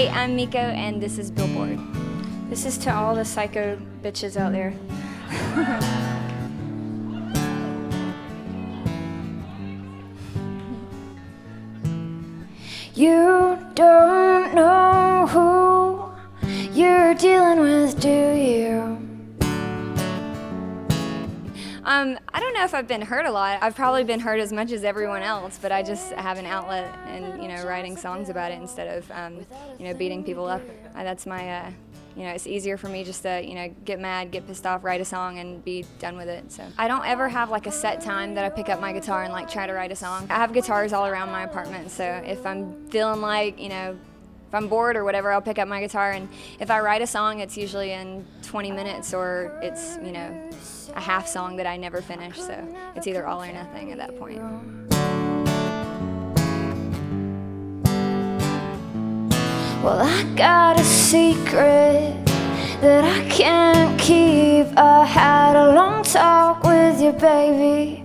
Hey, I'm Meiko, and this is Billboard. This is to all the psycho bitches out there. You don't know who you're dealing with, do you? I don't know if I've been hurt a lot. I've probably been hurt as much as everyone else, but I just have an outlet and, writing songs about it instead of, beating people up. That's my, it's easier for me just to, get mad, get pissed off, write a song, and be done with it. So I don't ever have like a set time that I pick up my guitar and like try to write a song. I have guitars all around my apartment, so if I'm feeling like, if I'm bored or whatever, I'll pick up my guitar, and if I write a song, it's usually in 20 minutes or it's, a half song that I never finish, so it's either all or nothing at that point. Well, I got a secret that I can't keep. I had a long talk with your baby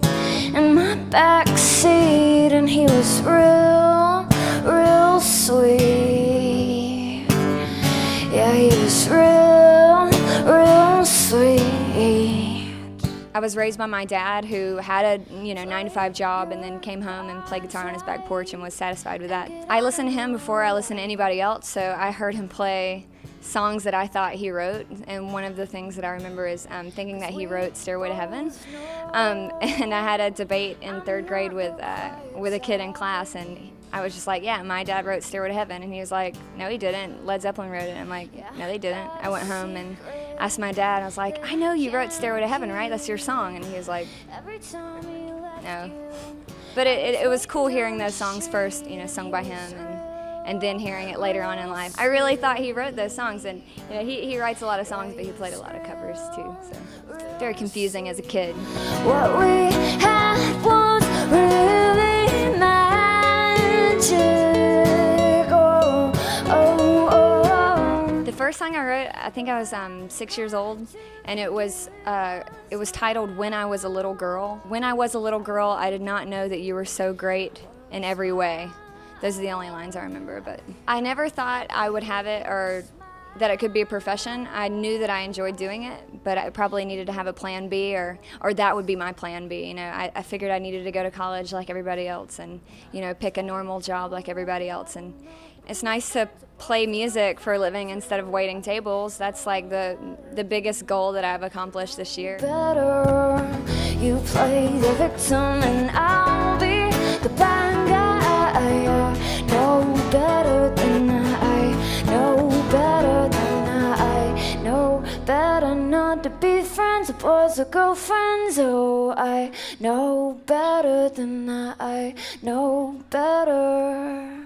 in my backseat, and he was real sweet. Yeah, he was real sweet. I was raised by my dad, who had a 9-to-5 job and then came home and played guitar on his back porch and was satisfied with that. I listened to him before I listened to anybody else, so I heard him play songs that I thought he wrote, and one of the things that I remember is thinking that he wrote Stairway to Heaven. And I had a debate in 3rd grade with a kid in class, and I was just like, yeah, my dad wrote Stairway to Heaven, and he was like, no he didn't, Led Zeppelin wrote it. I'm like, no they didn't. I went home and asked my dad, I was like, I know you wrote Stairway to Heaven, right? That's your song. And he was like, no. But it was cool hearing those songs first, sung by him, and then hearing it later on in life. I really thought he wrote those songs, and he writes a lot of songs, but he played a lot of covers too, so very confusing as a kid. What we had was really magic. Oh, oh, oh. The first song I wrote, I think I was 6 years old, and it was titled When I Was a Little Girl. When I was a little girl, I did not know that you were so great in every way. Those are the only lines I remember, but I never thought I would have it or that it could be a profession. I knew that I enjoyed doing it, but I probably needed to have a plan B, or that would be my plan B. I figured I needed to go to college like everybody else and, pick a normal job like everybody else. And it's nice to play music for a living instead of waiting tables. That's like the biggest goal that I've accomplished this year. Better you play the victim and I'll be the bad guy. No better than I know better than I know better not to be friends with boys or girlfriends. Oh, I know better than I know better.